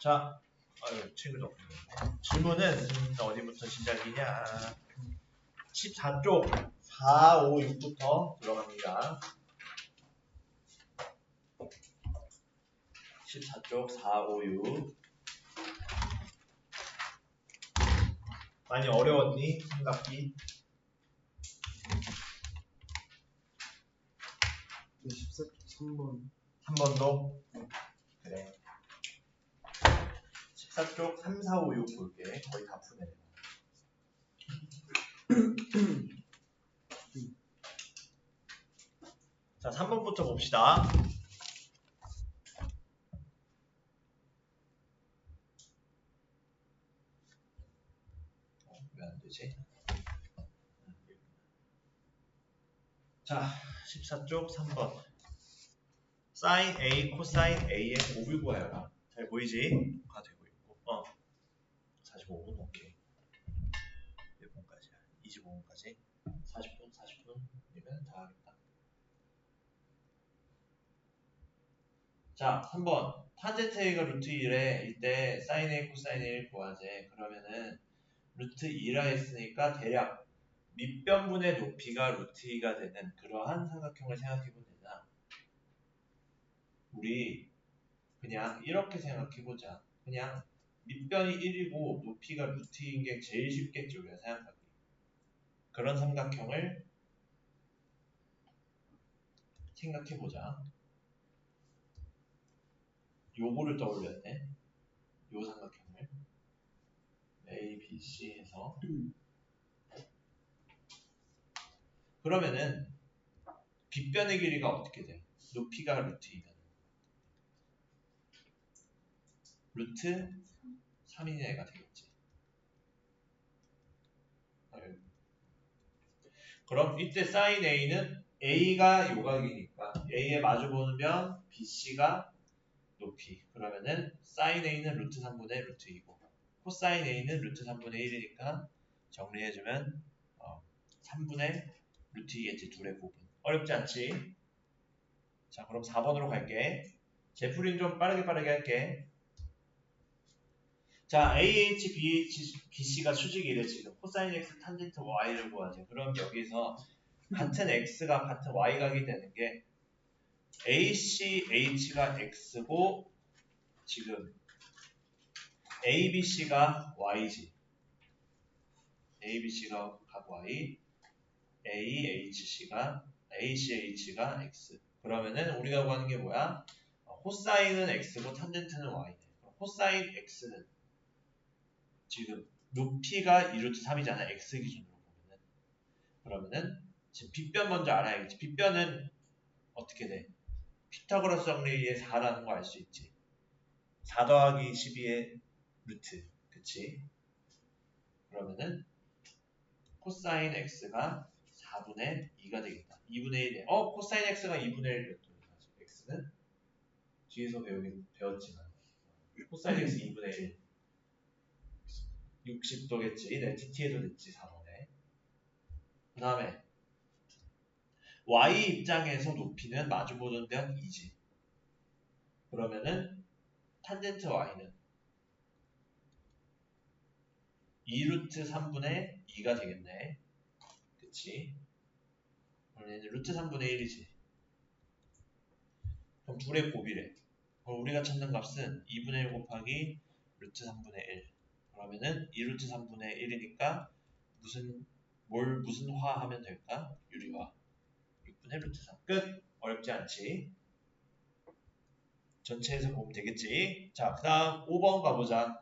자, 책을 없네. 질문은 어디부터 시작이냐? 14쪽 4, 5, 6부터 들어갑니다. 14쪽 4, 5, 6. 많이 어려웠니? 삼각기? 14쪽 3번. 3번도? 그래. 14쪽 3, 4, 5, 6 볼게. 거의 다 푸네. 자, 3번부터 봅시다. 왜 안 되지? 자, 14쪽 3번. 사인 A, 코사인 A의 곱을 구하여라. 잘 보이지? 가 되고 있고. 45분, 오케이. 몇 분까지야? 25분까지? 40분, 40분이면 다 하겠다. 자, 3번. 탄젠트 A가 루트 1에 이때 사인 A, 코사인 A를 구하재. 그러면은 루트 2라 했으니까 대략 밑변분의 높이가 루트 2가 되는 그러한 삼각형을 생각해보면 되나? 우리 그냥 이렇게 생각해보자. 그냥 밑변이 1이고 높이가 루트 2인 게 제일 쉽겠죠, 우리가 생각하기. 그런 삼각형을 생각해보자. 요거를 떠올렸네. 요 삼각형을. A, B, C 해서. 그러면은 빗변의 길이가 어떻게 돼? 높이가 루트 2면 루트 3인 애가 되겠지. 그럼 이때 사인 A는 A가 요각이니까 A에 마주보면 BC가 높이. 그러면은 사인 A는 루트 3분의 루트 2고 코사인 A는 루트 3분의 1이니까 정리해주면 3분의 루트 2겠지. 둘의 곱은. 어렵지 않지? 자, 그럼 4번으로 갈게. 제풀이는 좀 빠르게 할게. 자, AH, BC가 수직이래 지금. 코사인 X, 탄젠트 Y를 구하지. 그럼 여기서 같은 X가 같은 Y각이 되는 게 AC, H가 X고 지금 ABC가 Y지. ABC가 각 Y, ACH가 X. 그러면은 우리가 구하는 게 뭐야? 코사인은 X고 탄젠트는 Y네. 코사인 X는 지금 높이가 2루트 3이잖아. X 기준으로 보면은. 그러면은 지금 빗변 먼저 알아야겠지. 빗변은 어떻게 돼? 피타고라스 정리의 4라는 거 알 수 있지. 4 더하기 12의 루트. 그치? 그러면은 코사인 X가 4분의 2가 되겠다. 2분의 1에 코사인 X가 2분의 1이었더니 X는 뒤에서 배웠지만 코사인 X 2분의 1 60도겠지. 네, DT에도 됐지. 4번에. 그 다음에 Y 입장에서 높이는 마주보는 데는 2지. 그러면은 탄젠트 Y는 2루트 3분의 2가 되겠네. 그치? 그러면 루트 3분의 1이지. 그럼 둘의 곱이래. 그럼 우리가 찾는 값은 2분의 1 곱하기 루트 3분의 1. 그러면은 2루트 3분의 1이니까 무슨 화 하면 될까? 유리화. 6분의 루트 3. 끝! 어렵지 않지? 전체에서 보면 되겠지? 자, 그 다음 5번 가보자.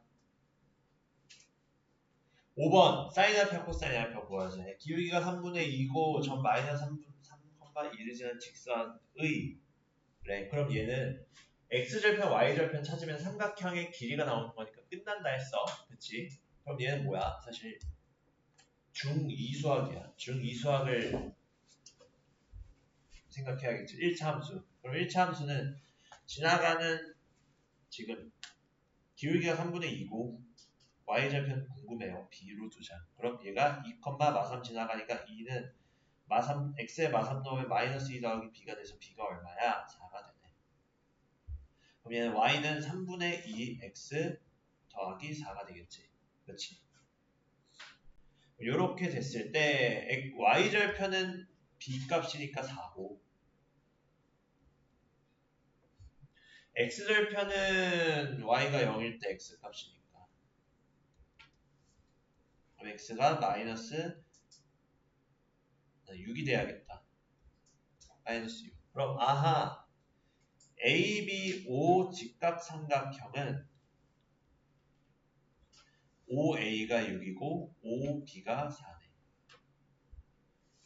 5번 사인 알파 코사인 알파 구하자. 기울기가 3분의 2고 전 마이너스 3,1이지는 직선의 그래. 그럼 얘는 x절편 y절편 찾으면 삼각형의 길이가 나오는 거니까 끝난다 했어. 그치? 그럼 얘는 뭐야? 사실 중2수학이야. 중2수학을 생각해야겠지. 1차 함수. 그럼 1차 함수는 지나가는 지금 기울기가 3분의 2고 y절편 궁금해요. b로 두자. 그럼 얘가 2, 마3 지나가니까 2는 x에 마3 넣으면 마이너스 2 더하기 b가 돼서 b가 얼마야? 4가 되네. 그럼 얘는 y는 3분의 2x 더하기 4가 되겠지. 그렇지? 이렇게 됐을 때 y절편은 b값이니까 4고 x절편은 y가 0일 때 x값이니까 그럼 x가 마이너스 6이 돼야겠다. 마이너스 6. 그럼 아하 AB5 직각삼각형은 5a가 6이고 5b가 4네.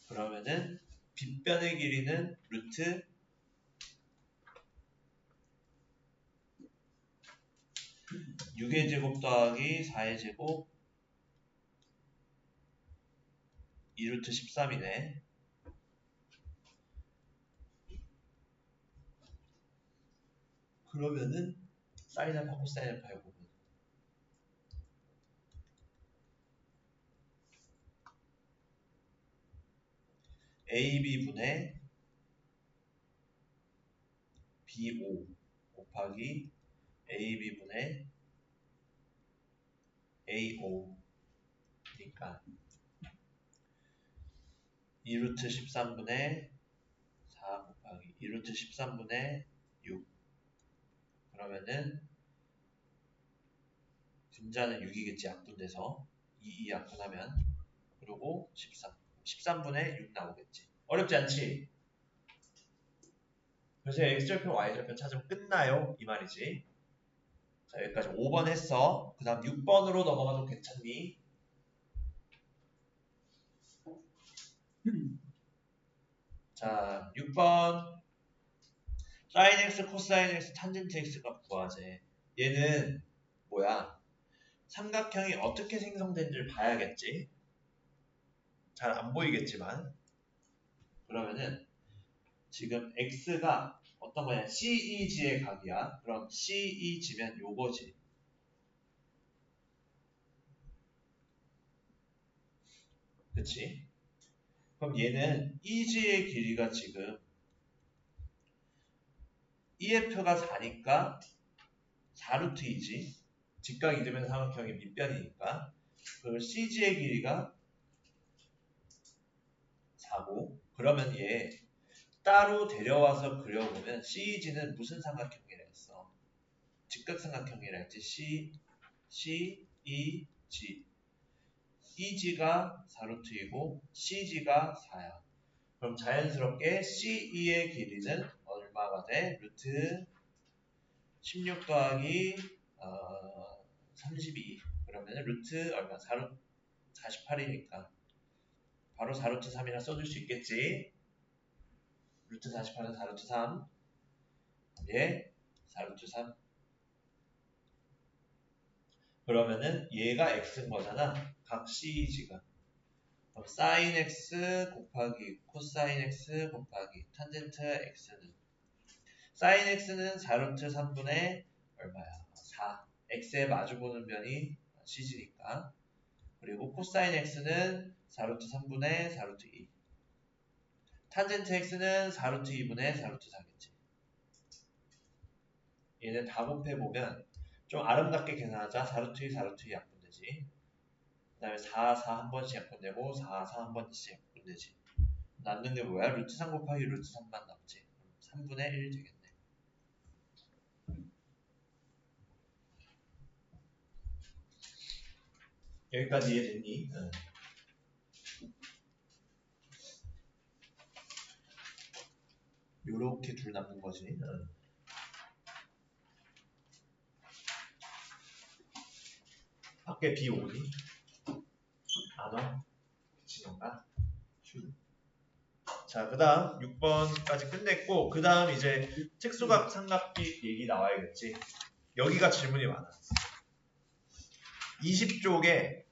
그러면은 빗변의 길이는 루트 6의 제곱 더하기 4의 제곱 2루트 13이네. 그러면은 사인 알파 코사인 알파 요거는 AB분의 B5 곱하기 AB분의 A5니까 2루트 13분의 4 곱하기 2루트 13분의 6 그러면은 분자는 6이겠지. 약분돼서 2 약분하면 그리고 13분의 6 나오겠지. 어렵지 않지? 그래서 x절편 y절편 찾으면 끝나요 이 말이지. 자 여기까지 5번 했어. 그 다음 6번으로 넘어가도 괜찮니? 자 6번 sin x 코사인 x 탄젠트 x값 구하재. 얘는 뭐야? 삼각형이 어떻게 생성된지를 봐야겠지. 잘 안 보이겠지만 그러면은 지금 x가 어떤 거냐? CEG의 각이야. 그럼 CEG면 요거지. 그치? 그럼 얘는 EG의 길이가 지금 EF가 4니까 4루트 2지. 직각 이등변 삼각형의 밑변이니까. 그리고 CG의 길이가 4고 그러면 얘 따로 데려와서 그려보면 CEG는 무슨 삼각형이라 했어? 직각삼각형이라 했지. CEG EG가 4루트이고 CG가 4야. 그럼 자연스럽게 CE의 길이는 얼마가 돼? 루트 16 더하기 32 그러면 루트 얼마? 48이니까 바로 4루트 3이라 써줄 수 있겠지. 루트 48은 4루트 3 얘 4루트 3 그러면은 얘가 x인 거잖아. 각 CEG가 그럼 sin x 곱하기 코사인 x 곱하기 탄젠트 x는 sin x는 4루트 3분의 얼마야? 4 x에 마주보는 변이 CG니까 그리고 코사인 x는 4루트 3분의 4루트 2 탄젠트 x는 4루트 2분의 4루트 4겠지. 얘는 다 곱해보면 좀 아름답게 계산하자. 4루트 2, 4루트 2 약분되지. 그 다음에 4, 4 한 번씩 약분되고 4, 4 한 번씩 약분되지. 남는 게 뭐야? 루트 3 곱하기 루트 3만 남지. 3분의 1 되겠네. 여기까지 이해됐니? 응. 요렇게 둘 남는 거지. 응. 밖에 비 오니? 안 와? 그치던가? 자, 그 다음 6번까지 끝냈고 그 다음 이제 특수각 삼각비 얘기 나와야겠지. 여기가 질문이 많아. 20쪽에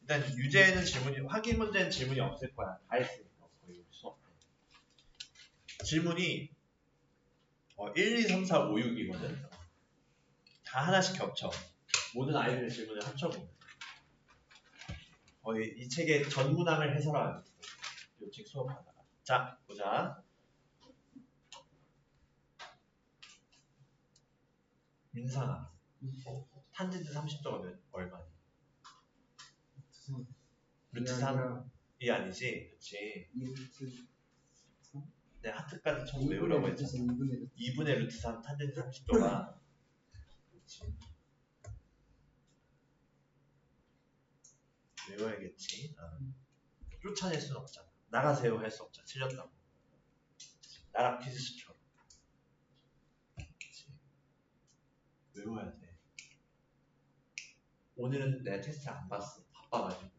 일단 유제에는 질문이 확인 문제는 질문이 없을 거야. 다 했으니까 거의 수업 때. 질문이 1, 2, 3, 4, 5, 6이거든. 다 하나씩 겹쳐. 모든 아이들의 질문을 합쳐보면 거의 이 책의 전 문항을 해설하는 이 책 수업하다가. 자, 보자. 민상아, 탄젠트 30도가 얼마니? 루트 3이 아니지? 그치? 2루트 내 하트까지 처음 외우라고 했잖아. 2분의 루트 3 탄젠트 30도가 그치? 외워야겠지. 쫓아낼 수는 없잖아. 나가세요 할 수 없잖아. 틀렸다고. 나랑 퀴즈처럼. 그치? 외워야 돼. 오늘은 내가 테스트 안 봤어. 바빠가지고.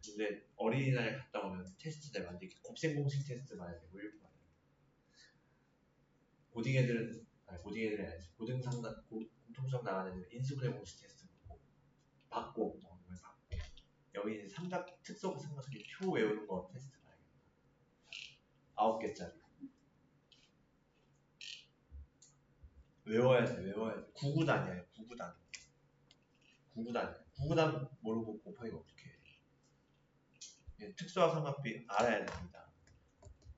근데 어린이날 갔다 오면 테스트 내가 이렇게 곱셈 공식 테스트 봐야 돼. 왜 봐야 돼. 고딩 애들은 고딩 애들이 아니지. 공통수업 나가는 애들은 인수분해 공식 테스트 받고 이걸 받고 여기 이제 특수 삼각형의 표 외우는 거 테스트 봐야겠다. 9개짜리. 외워야 돼. 9구단이야. 9구단. 9구단 모르고 곱하기가 어떻게 해. 특수화 삼각비 알아야 됩니다.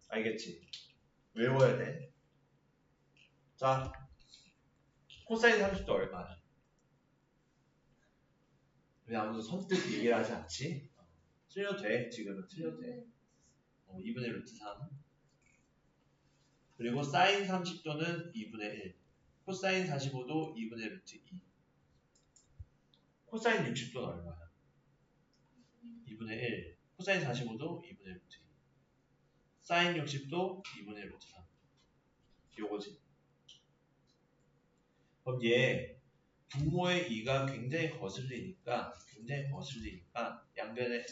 알겠지? 외워야 돼. 자, 코사인 30도 얼마야? 왜 아무도 선뜻 얘기를 하지 않지? 틀려도 돼. 지금은 틀려도 돼. 2분의 루트 3. 그리고 사인 30도는 2분의 1. 코사인 45도 2분의 루트 2. 코사인 60도는 얼마야? 2분의 1. 코사인 45도 2분의 루트 2. 사인 60도 2분의 루트 3. 요거지. 그럼 얘 분모의 2가 굉장히 거슬리니까 양변에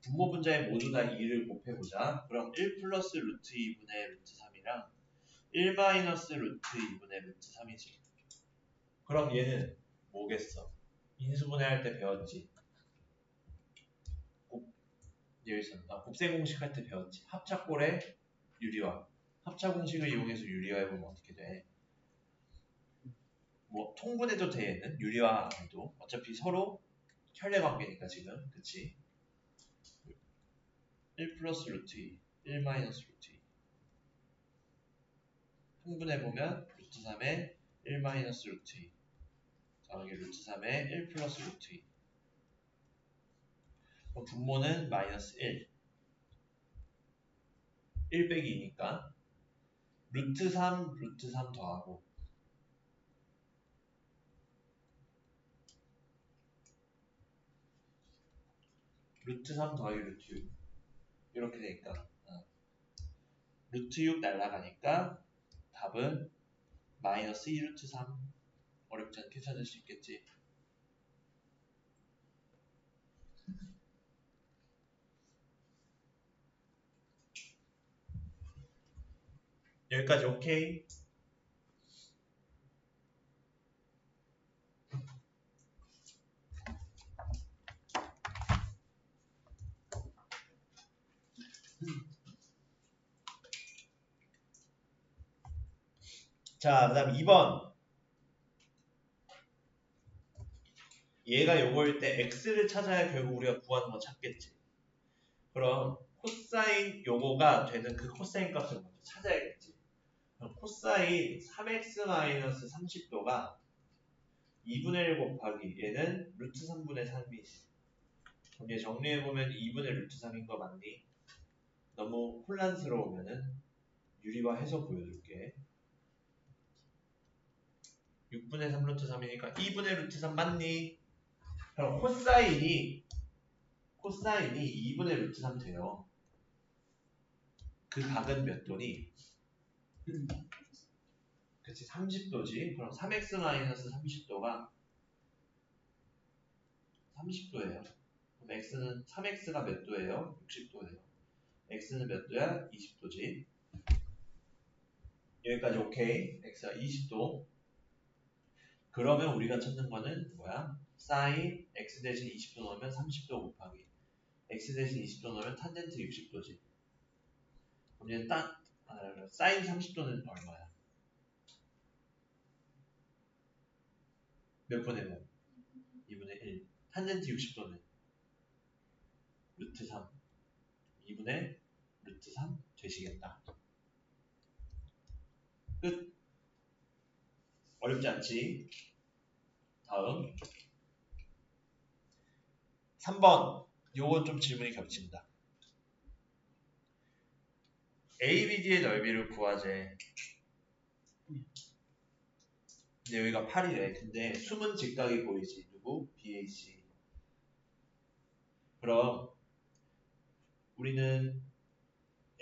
분모 분자에 모두 다 2를 곱해보자. 그럼 1 플러스 루트 2분의 루트 3이랑 1 마이너스 루트 2분의 루트 3이지. 그럼 얘는 뭐겠어? 인수분해할 때 배웠지. 여기서 곱셈 공식 할 때 배웠지. 합차꼴의 유리화. 합차 공식을 이용해서 유리화해보면 어떻게 돼? 뭐 통분해도 돼 얘는 유리화 안 해도 어차피 서로 혈내 관계니까 지금 그치? 1 플러스 루트 2, 1 마이너스 루트 2 통분해보면 루트 3에 1 마이너스 루트 2 여기 루트 3에 1 플러스 루트 2 그럼 분모는 마이너스 1 빼기 2니까 루트 3 더하고 루트 3 더하기 루트 6 이렇게 되니까 루트 6 날라가니까 답은 마이너스 2 루트 3 어렵지 않게 찾을 수 있겠지. 여기까지 오케이? 자, 그 다음 2번. 얘가 요거일 때 x를 찾아야 결국 우리가 구하는 거 찾겠지. 그럼 코사인 요거가 되는 그 코사인 값을 먼저 찾아야겠지. 그럼 코사인 3x-30도가 2분의 1 곱하기 얘는 루트 3분의 3이지. 그럼 얘 정리해보면 2분의 루트 3인 거 맞니? 너무 혼란스러우면은 유리화해서 보여줄게. 6분의 3 루트 3이니까 2분의 루트 3 맞니? 그럼 코사인이 2분의 루트 3 돼요. 그 각은 몇 도니? 그치 30도지. 그럼 3x-30도가 30도예요. 그럼 x는 3x가 몇 도예요? 60도예요. x는 몇 도야? 20도지. 여기까지 오케이. x가 20도. 그러면 우리가 찾는 거는 뭐야? sin x 대신 20도 넣으면 30도 곱하기 x 대신 20도 넣으면 탄젠트 60도지. 그럼 얘는 sin 30도는 얼마야? 몇 분의 5? 2분의 1. 탄젠트 60도는 루트 3. 2분의 루트 3 되시겠다. 끝. 어렵지 않지? 다음 3번 요건 좀 질문이 겹친다. ABD의 넓이를 구하재. 근데 여기가 8이래. 근데 숨은 직각이 보이지. 누구? BAC. 그럼 우리는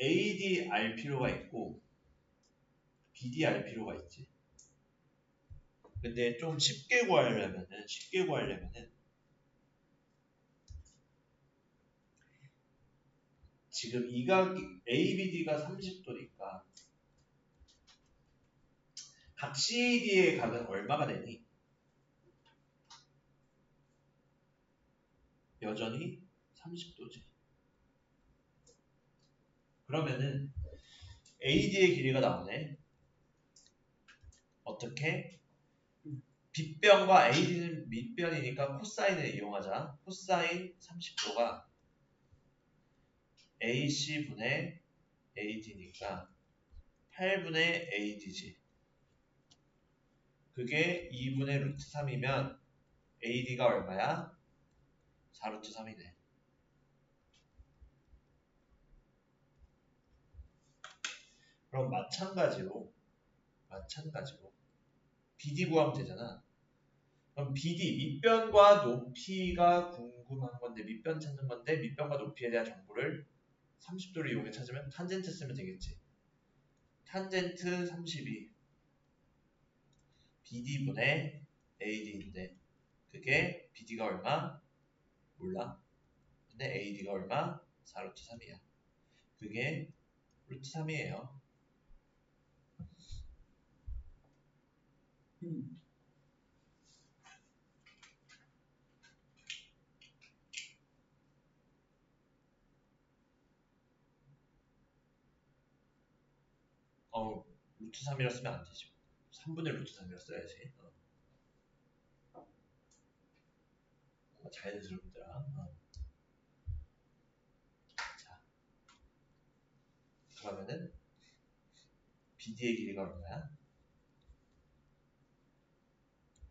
AD 알 필요가 있고 BD 알 필요가 있지. 근데 좀 쉽게 구하려면은 지금 이 각 ABD가 30도니까 각 CAD의 각은 얼마가 되니? 여전히 30도지. 그러면은 AD의 길이가 나오네. 어떻게? 빗변과 AD는 밑변이니까 코사인을 이용하자. 코사인 30도가 AC분의 AD니까 8분의 AD지. 그게 2분의 루트 3이면 AD가 얼마야? 4루트 3이네. 그럼 마찬가지로 BD 구하면 되잖아. 그럼 BD, 밑변과 높이가 궁금한 건데, 밑변 찾는 건데, 밑변과 높이에 대한 정보를 30도를 이용해 찾으면 탄젠트 쓰면 되겠지. 탄젠트 32 BD분의 AD인데 그게 BD가 얼마? 몰라. 근데 AD가 얼마? 4루트 3이야. 그게 루트 3이에요. 루트 3이라 쓰면 안 되지. 3분의 루트 3이라 써야지. 자연스럽더라. 자, 그러면은 BD의 길이가 얼마야?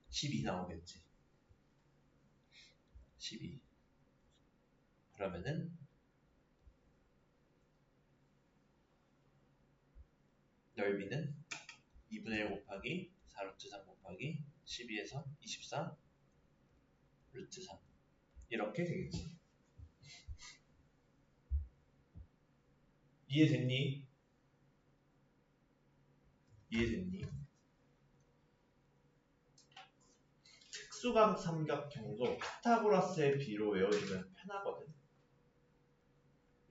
12 나오겠지. 12. 그러면은 넓이는 2분의 1 곱하기 4루트 3 곱하기 12에서 24 루트 3 이렇게 되겠지. 이해됐니? 특수각 삼각형도 피타고라스의 비로 외워주면 편하거든.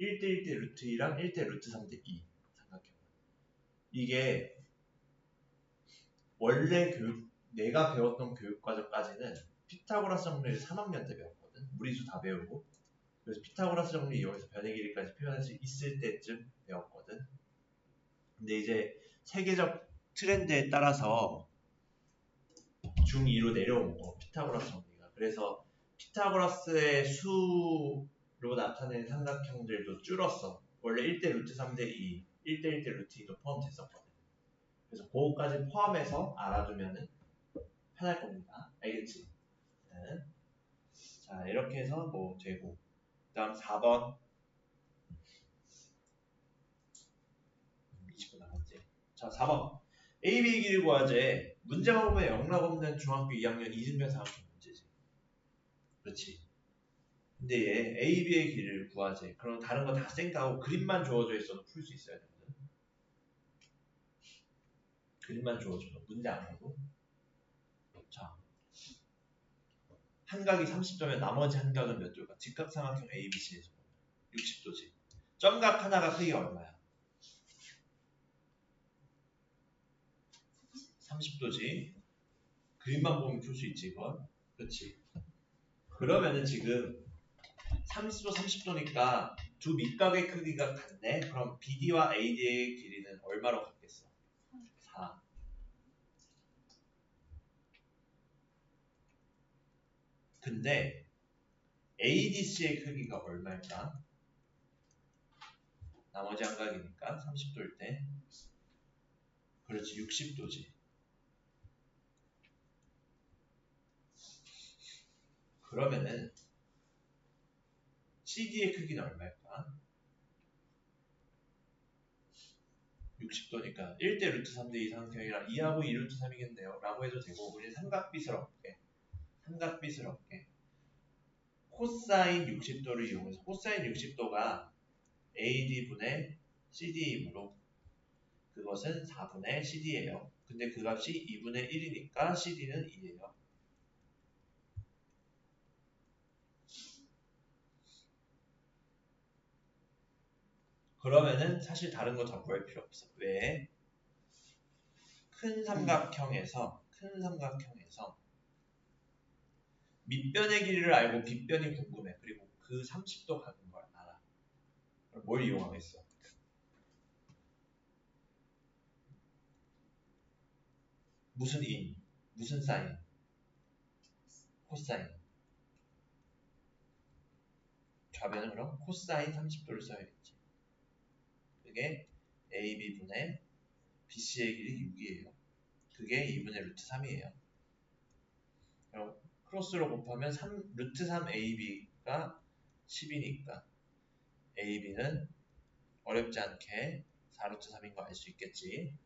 1대 1대 루트 2랑 1대 루트 3대 2 삼각형. 이게 원래 내가 배웠던 교육과정까지는 피타고라스 정리를 3학년 때 배웠거든. 무리수 다 배우고. 그래서 피타고라스 정리 이용해서 변의 길이까지 표현할 수 있을 때쯤 배웠거든. 근데 이제 세계적 트렌드에 따라서 중2로 내려온 거, 피타고라스 정리가. 그래서 피타고라스의 수로 나타내는 삼각형들도 줄었어. 원래 1대 루트 3대 2, 1대 1대 루트 2도 포함됐었거든. 그래서 그거까지 포함해서 알아두면 편할 겁니다. 알겠지? 네. 자, 이렇게 해서 뭐 되고. 그 다음 4번. 20분 남았지. 자, 4번. AB 길이 구하제. 문제만 보면 영락 없는 중학교 2학년 이등변 삼각형 문제지. 그렇지. 근데 얘 AB의 길이를 구하제. 그럼 다른 거 다 쌩까고 그림만 주어져 있어도 풀 수 있어야 되거든. 그림만 주어져도 문제 안 하고. 자, 한 각이 30도면 나머지 한 각은 몇 도일까? 직각삼각형 ABC에서 60도지. 점각 하나가 크기가 얼마야? 30도지. 그림만 보면 풀 수 있지 이건. 그렇지. 그러면은 지금 30도 30도니까 두 밑각의 크기가 같네. 그럼 BD와 AD의 길이는 얼마로 같겠어? 4. 근데 ADC의 크기가 얼마일까? 나머지 한 각이니까 30도일 때. 그렇지, 60도지. 그러면은 CD의 크기는 얼마일까? 60도니까 1대 루트 3대 2 삼각형이랑 2하고 2 루트 3이겠네요 라고 해도 되고, 우리 삼각비스럽게 코사인 60도를 이용해서, 코사인 60도가 AD분의 CD이므로 그것은 4분의 CD예요. 근데 그 값이 2분의 1이니까 CD는 2예요. 그러면은 사실 다른 거 더 구할 필요 없어. 왜? 큰 삼각형에서 밑변의 길이를 알고 빗변이 궁금해. 그리고 그 30도 가는 걸 알아. 그럼 뭘 이용하겠어? 무슨 인? 무슨 사인? 코사인. 좌변은 그럼 코사인 30도를 써야겠지. 그게 AB분의 BC의 길이 6이에요. 그게 2분의 루트 3이에요. 그럼 크로스로 곱하면 루트 3AB가 10이니까 AB는 어렵지 않게 4루트 3인 거 알 수 있겠지.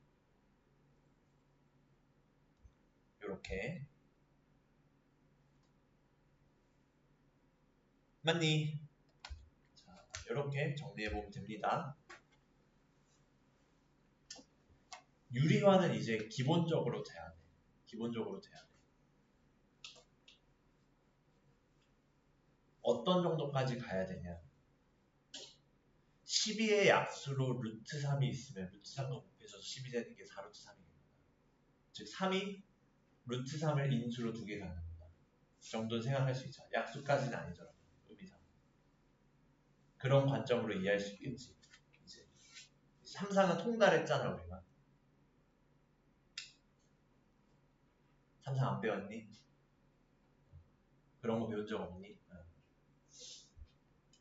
요렇게. 맞니? 자, 요렇게 정리해보면 됩니다. 유리화는 이제 기본적으로 돼야 돼. 어떤 정도까지 가야 되냐? 12의 약수로 루트 3이 있으면 루트 3과 곱해서 12 되는 게 4루트 3이겠구나. 즉 3이 루트 3을 인수로 2개 가는구나. 그 정도는 생각할 수 있죠. 약수까지는 아니더라도 의미상. 그런 관점으로 이해할 수 있겠지. 이제 3상은 통달했잖아 우리가. 3상 안 배웠니? 그런 거 배운 적 없니?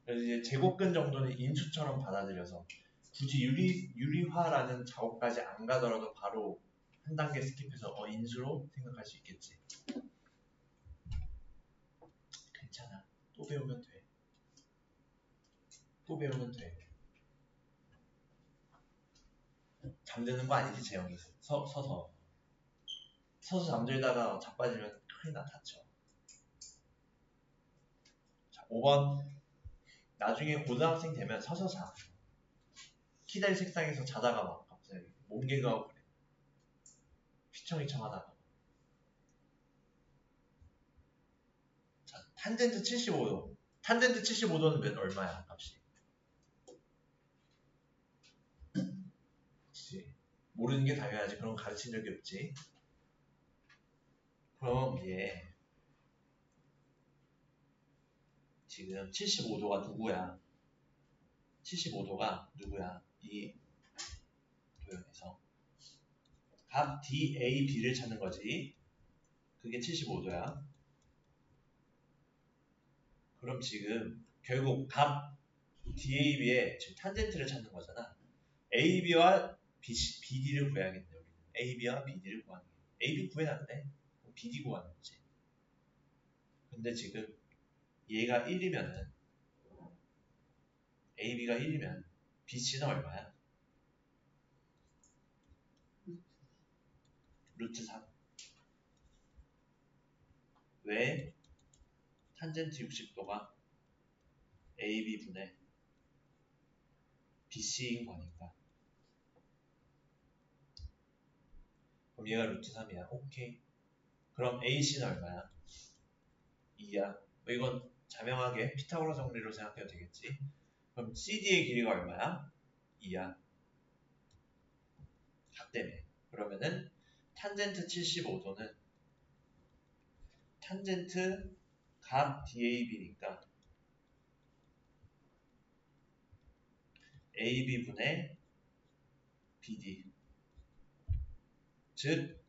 그래서 이제 제곱근 정도는 인수처럼 받아들여서 굳이 유리화라는 작업까지 안 가더라도 바로 한 단계 스킵해서 인수로 생각할 수 있겠지. 괜찮아. 또 배우면 돼. 잠드는 거 아니지 재영이. 서서 잠들다가 자빠지면 큰일 나, 다쳐. 자, 5번. 나중에 고등학생 되면 서서 자. 키들 책상에서 자다가 막 갑자기 몸개그하고 그래. 휘청휘청 하다가. 자, 탄젠트 75도. 탄젠트 75도는 얼마야, 값이? 그치. 모르는 게 당연하지. 그런 거 가르친 적이 없지. 그럼 얘 지금 75도가 누구야? 75도가 누구야? 이 도형에서 값 DAB를 찾는 거지. 그게 75도야. 그럼 지금 결국 값 DAB의 지금 탄젠트를 찾는 거잖아. AB와 BD를 구해야겠네. 우리는 AB와 BD를 구하는 게. AB 구해놨네. BD 구하는 거지. 근데 지금 얘가 1이면은 AB가 1이면 BC는 얼마야? 루트 3. 왜? 탄젠트 60도가 AB분의 BC인 거니까. 그럼 얘가 루트 3이야. 오케이. 그럼 AC는 얼마야? 2야. 이건 자명하게 피타고라 정리로 생각해도 되겠지. 그럼 CD의 길이가 얼마야? 2야. 같다며. 그러면은 탄젠트 75도는 탄젠트 값 DAB니까 AB분의 BD. 즉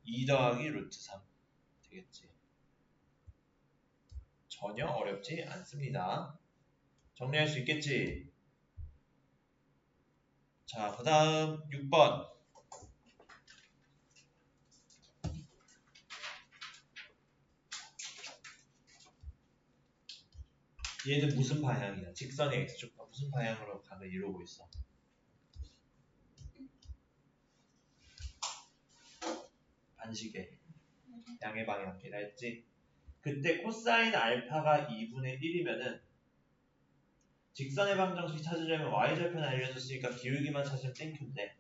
2 더하기 루트 3 되겠지. 전혀 어렵지 않습니다. 정리할 수 있겠지? 자, 그 다음 6번. 얘는 무슨 방향이야? 직선의 x축과 무슨 방향으로 각을 이루고 있어? 반시계 양의 방향이라 했지? 그때 코사인 알파가 2분의 1이면은 직선의 방정식 찾으려면 y절편 알려줬으니까 기울기만 찾으면 땡큐인데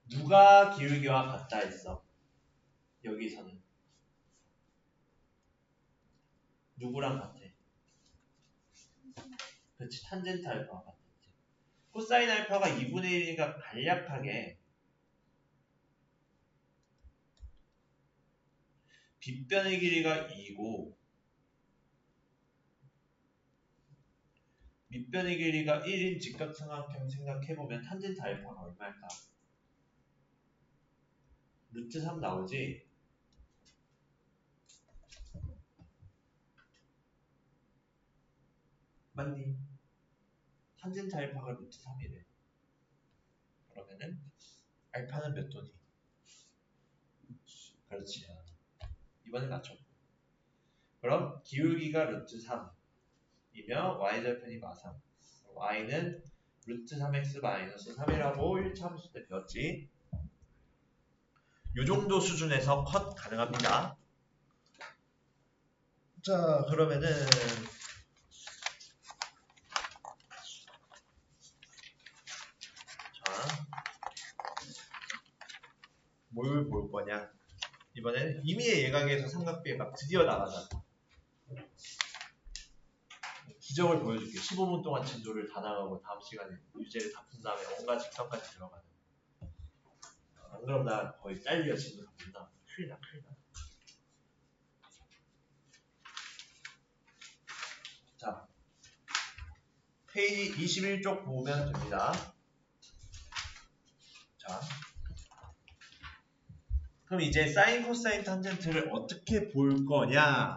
누가 기울기와 같다 했어? 여기서는 누구랑 같아? 그치, 탄젠트 알파가 같았지. 코사인 알파가 2분의 1이니까 간략하게 빗변의 길이가 2고 밑변의 길이가 1인 직각삼각형 생각해보면 탄젠트 알파가 얼마일까? 루트 3 나오지? 맞니? 탄젠트 알파가 루트 3이래. 그러면은 알파는 몇 도니? 그렇지. 이번에 맞췄고. 그럼 기울기가 루트 3이며 y절편이 마삼. y는 루트 3x 마이너스 3이라고 1차 함수 때 배웠지? 요 정도 수준에서 컷 가능합니다. 자, 그러면은 자, 뭘 볼 거냐? 이번에는 임의의 예각에서 삼각비의 각 드디어 나가자. 기적을 보여줄게. 15분 동안 진도를 다 나가고 다음 시간에 유제를 다 푼 다음에 온갖 직선까지 들어가는. 안 그럼 나 거의 잘려 진도 다 푼다. 큰일 나. 자, 페이지 21쪽 보면 됩니다. 자, 그럼 이제 사인, 코사인, 탄젠트를 어떻게 볼 거냐?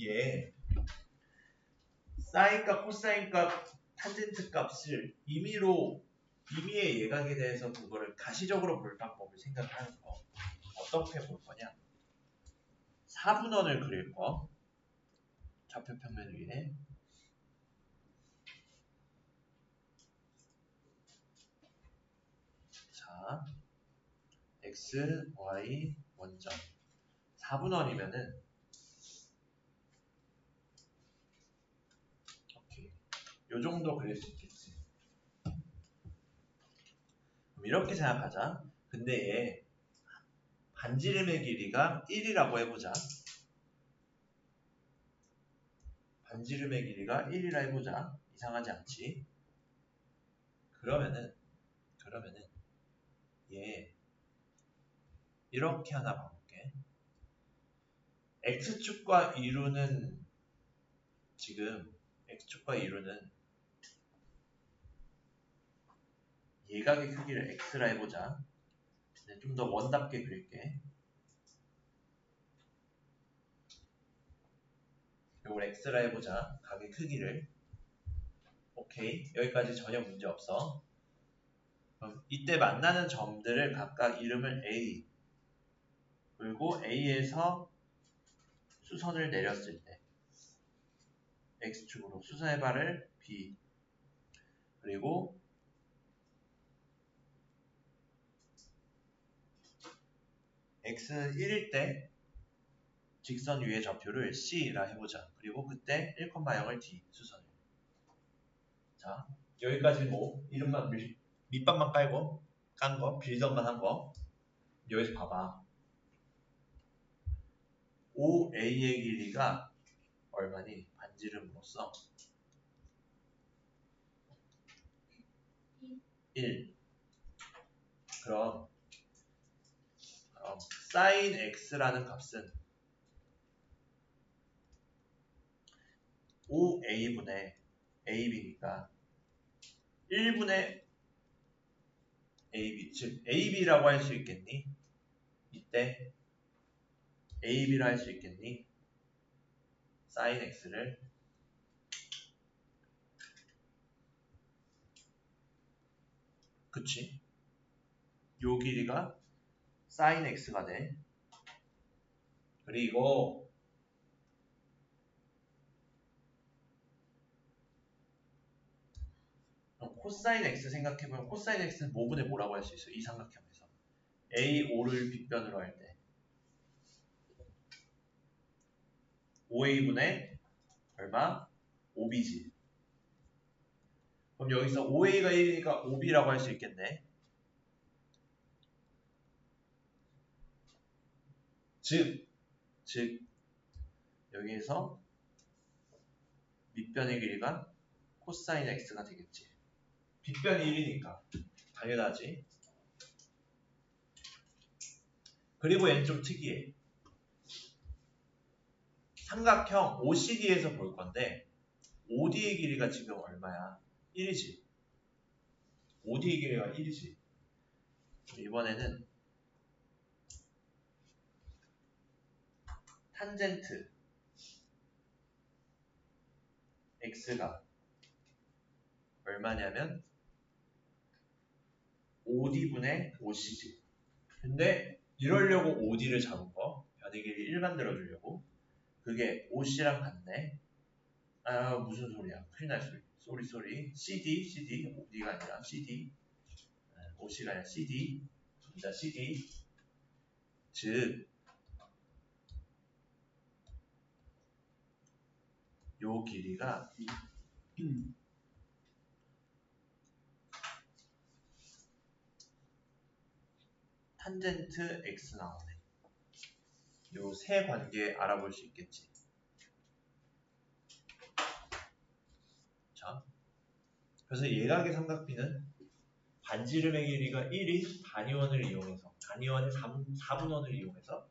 예, 사인값, 코사인값, 탄젠트 값을 임의의 예각에 대해서 그거를 가시적으로 볼 방법을 생각하는 거. 어떻게 볼 거냐? 4분원을 그릴 거. 좌표 평면 위에. 자, x, y, 원점. 4분원이면은 오케이. 요 정도 그릴 수 있겠지. 그럼 이렇게 생각하자. 근데 얘 반지름의 길이가 1이라고 해보자. 반지름의 길이가 1이라 해보자. 이상하지 않지? 그러면은 얘 이렇게 하나 봐볼게. x축과 이루는 지금 x축과 이루는 예각의 크기를 x라 해보자. 좀 더 원답게 그릴게. 이걸 x라 해보자. 각의 크기를. 오케이. 여기까지 전혀 문제 없어. 그럼 이때 만나는 점들을 각각 이름을 A 그리고 A에서 수선을 내렸을 때 X축으로 수선의 발을 B 그리고 X는 1일 때 직선 위의 좌표를 C라 해보자. 그리고 그때 1,0을 D 수선을. 자, 여기까지 뭐 이름만 밑밥만 깔고 깐 거, 빌던만 한 거. 여기서 봐봐. OA의 길이가 얼마니? 반지름으로써 1. 그럼 sin x라는 값은 5a분의 ab니까 1분의 ab, 즉 ab라고 할 수 있겠니? 이때 ab라 할 수 있겠니? sin x를 그치? 요 길이가 sin x가 돼. 그리고 코사인 x 생각해보면 코사인 x는 뭐분의 뭐라고 할 수 있어? 이 삼각형에서 a, 5를 빗변으로 할 때 5a분의 얼마? 5b지. 그럼 여기서 5a가 1이니까 5b라고 할 수 있겠네. 즉 여기에서 밑변의 길이가 코사인 x가 되겠지. 빗변이 1이니까 당연하지. 그리고 얘는 좀 특이해. 삼각형 OCD에서 볼 건데 OD의 길이가 지금 얼마야? 1이지. OD의 길이가 1이지. 이번에는 탄젠트 x가 얼마냐면 OD분의 OC지. 근데 이러려고 OD를 잡은 거, 변의 길이 1 만들어주려고. 그게 OC랑 같네. 아, 무슨 소리야. 큰일 날 소리. 쏘리. CD, OD가 아니라 CD. OC가 아니라 CD. 진짜 CD. 즉, 요 길이가 탄젠트 x 나오네. 요 세 관계 알아볼 수 있겠지. 자, 그래서 예각의 삼각비는 반지름의 길이가 1인 단위원을 이용해서, 단위원의 4분원을 이용해서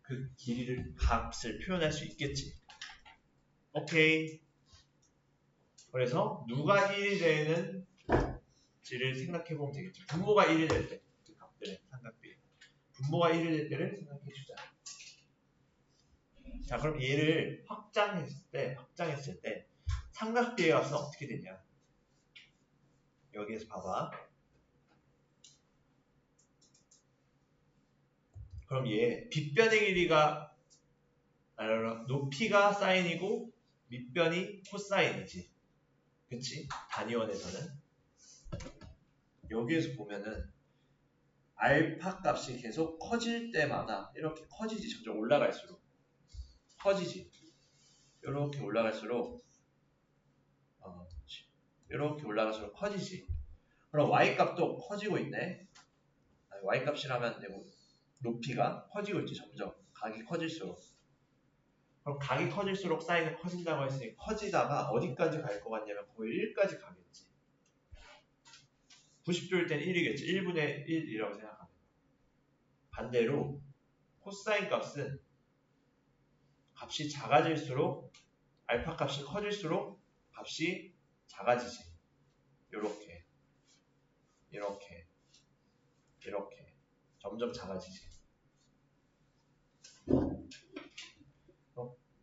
그 길이를 값을 표현할 수 있겠지. 오케이. 그래서 누가 1이 되는지를 생각해보면 되겠지. 분모가 1이 될 때, 그 값들의 삼각비. 분모가 1이 될 때를 생각해주자. 자, 그럼 얘를 확장했을 때 삼각비의 값은 어떻게 되냐? 여기에서 봐봐. 그럼 얘 빗변의 길이가 높이가 사인이고 밑변이 코사인이지. 그치? 단위원에서는 여기에서 보면은 알파 값이 계속 커질 때마다 이렇게 커지지. 점점 올라갈수록 커지지. 이렇게 올라갈수록 이렇게 올라갈수록 커지지. 그럼 y 값도 커지고 있네. y 값이라면 높이가 커지고 있지. 점점 각이 커질수록. 그럼 각이 커질수록 사인은 커진다고 했으니 커지다가 어디까지 갈 것 같냐면 거의 1까지 가겠지. 90도일 땐 1이겠지. 1분의 1이라고 생각하면. 반대로 코사인 값은 값이 작아질수록 알파 값이 커질수록 값이 작아지지. 이렇게 점점 작아지지.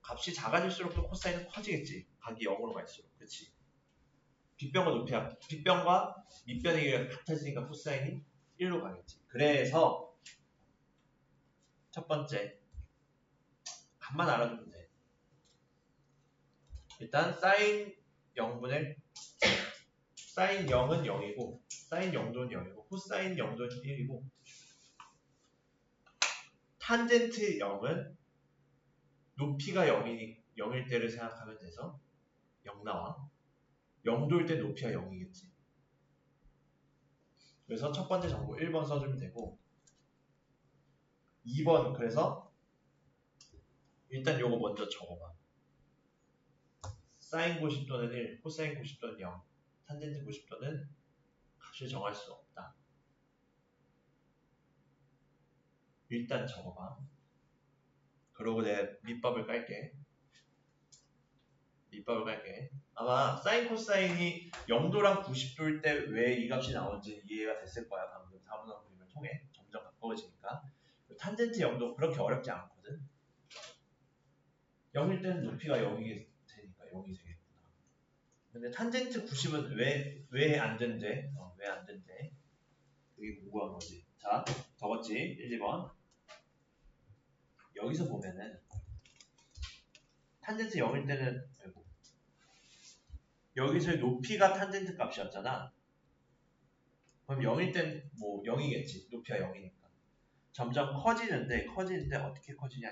값이 작아질수록 또 코사인은 커지겠지. 각이 0으로 갈수록. 그치? 빗변과 높이야. 빗변과 밑변의 길이가 같아지니까 코사인이 1로 가겠지. 그래서 첫 번째 값만 알아두면 돼. 일단 사인 0은 0이고 사인 0도는 0이고 코사인 0도는 1이고 탄젠트 0은 높이가 0일 때를 생각하면 돼서 0 나와. 0도일 때 높이가 0이겠지. 그래서 첫 번째 정보 1번 써주면 되고 2번 그래서 일단 요거 먼저 적어봐. 사인 90도는 1, 코사인 90도는 0, 탄젠트 90도는 값을 정할 수 없다. 일단 적어봐. 그러고 내 밑밥을 깔게. 아마 사인 코사인이 0도랑 90도일 때 왜 이 값이 나온지 이해가 됐을 거야. 방금 4분원 그림을 통해 점점 가까워지니까. 탄젠트 0도 그렇게 어렵지 않거든. 0일 때는 높이가 0이 되니까 0이 되겠구나. 근데 탄젠트 90은 왜 안 된대? 왜 안 된대? 그게 궁금한 거지. 자, 적었지? 1, 2번. 여기서 보면은 탄젠트 0일 때는 아이고, 여기서의 높이가 탄젠트 값이었잖아. 그럼 0일 땐 뭐 0이겠지. 높이가 0이니까. 점점 커지는데 어떻게 커지냐.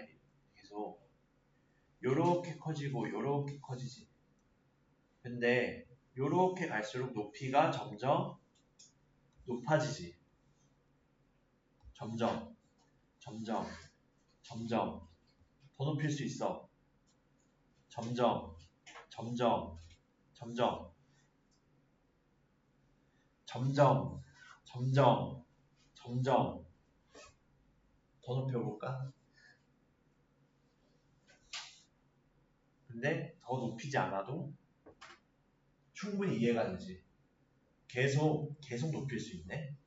계속 요렇게 커지고 요렇게 커지지. 근데 요렇게 갈수록 높이가 점점 높아지지. 점점 더 높일 수 있어. 점점 더 높여볼까? 근데 더 높이지 않아도 충분히 이해가 되지. 계속 높일 수 있네.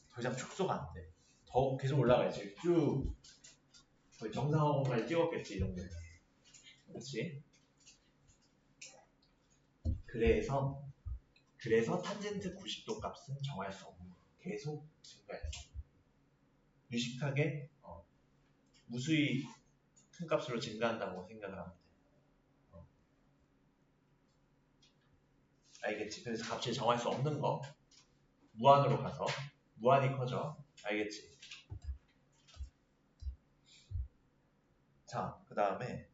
더 이상 축소가 안 돼. 더 계속 올라가야지. 쭉 거의 정상화까지 찍었겠지, 이 정도면. 그렇지? 그래서 탄젠트 90도 값은 정할 수 없는 거야. 계속 증가해서. 유식하게 무수히 큰 값으로 증가한다고 생각을 하면 돼. 알겠지? 그래서 값을 정할 수 없는 거. 무한으로 가서 무한히 커져. 알겠지? 자, 그 다음에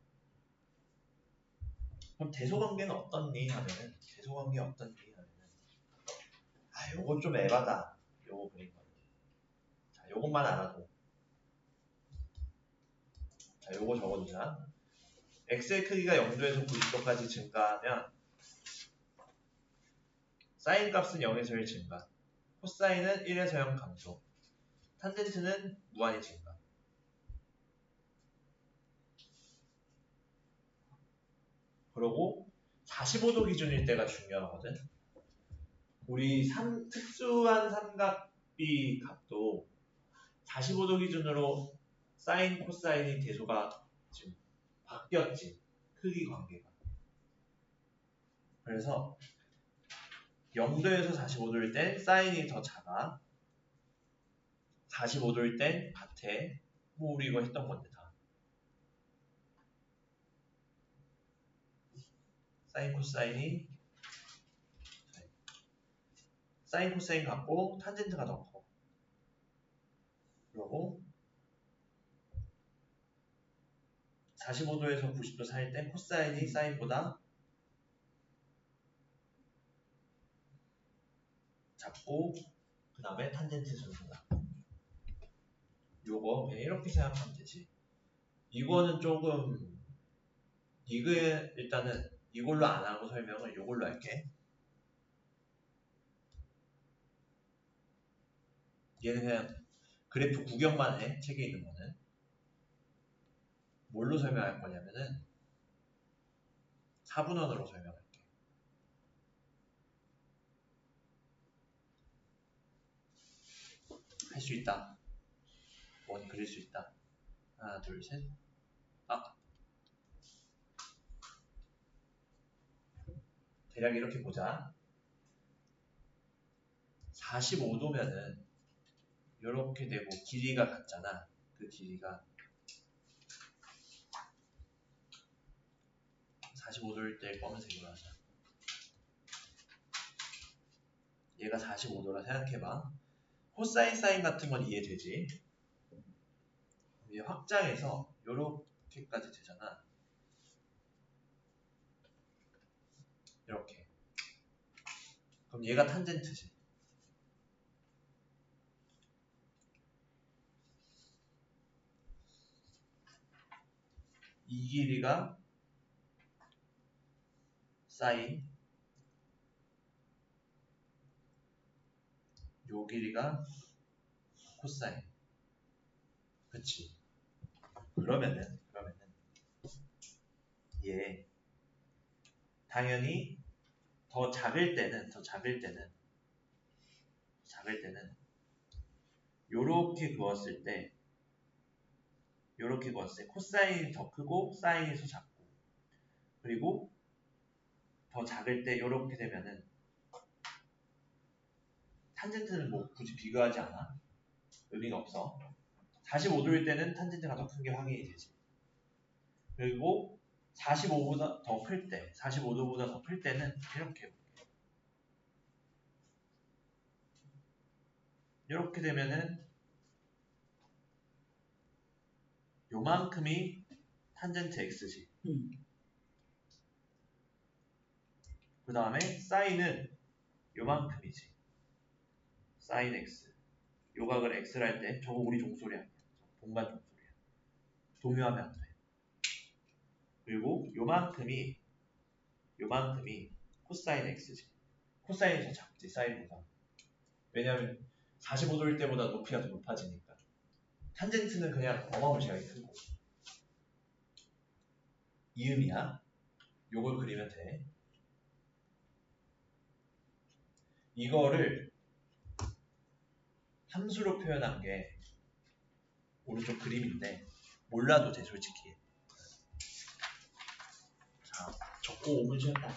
그럼 대소관계는 어떻니? 하면은 요거 좀 에바다. 요거 그린 거. 자, 요것만 알아도. 자, 요거 적어두자. x의 크기가 0도에서 90도까지 증가하면 사인 값은 0에서 1 증가, 코사인은 1에서 0 감소, 탄젠트는 무한히 증가. 그리고 45도 기준일 때가 중요하거든. 우리 특수한 삼각비 값도 45도 기준으로 사인, 코사인이 대소가 지금 바뀌었지. 크기 관계가. 그래서 0도에서 45도일 땐 사인이 더 작아. 45도일 땐 같아. 뭐 우리 이거 했던 건데 다. 사인, 코사인이 사인, 코사인 같고 탄젠트가 더 커. 그리고 45도에서 90도 사이일 땐 코사인이 사인보다 작고 그 다음에 탄젠트 순서다. 요거 그냥 이렇게 생각하면 되지. 이거는 조금 일단은 이걸로 안 하고 설명을 이걸로 할게. 얘는 그냥 그래프 구경만 해. 책에 있는 거는. 뭘로 설명할 거냐면은 4분원으로 설명할게. 할 수 있다. 원 그릴 수 있다. 하나, 둘, 셋. 대략 이렇게 보자. 45도면은 이렇게 되고 길이가 같잖아. 그 길이가 45도일 때 검은색으로 하자. 얘가 45도라 생각해봐. 코사인, 사인 같은 건 이해되지? 얘 확장해서 이렇게까지 되잖아. 이렇게. 그럼 얘가 탄젠트지. 이 길이가 사인, 요 길이가 코사인. 그치? 그러면은 얘 당연히 더 작을 때는 요렇게 그었을 때 코사인이 더 크고 사인이 더 작고, 그리고 더 작을 때 요렇게 되면은 탄젠트는 뭐 굳이 비교하지 않아. 의미가 없어. 45도일 때는 탄젠트가 더 큰 게 확인이 되지. 그리고 45보다 더 클 때, 45도보다 더 클 때는 이렇게 이렇게 되면은 요만큼이 탄젠트 x지. 그 다음에 사인은 요만큼이지. 사인 x. 요각을 x를 할 때 저거 우리 종소리 아니야. 공간 종소리야. 동요하면 안 돼. 그리고 요만큼이 코사인 x지. 코사인이 더 작지, 사인보다. 왜냐면 45도일 때보다 높이가 더 높아지니까. 탄젠트는 그냥 어마무시하게 큰 거. 이음이야. 요걸 그리면 돼. 이거를 함수로 표현한 게 오른쪽 그림인데 몰라도 돼, 솔직히. 자, 적고 5분 쉬었다.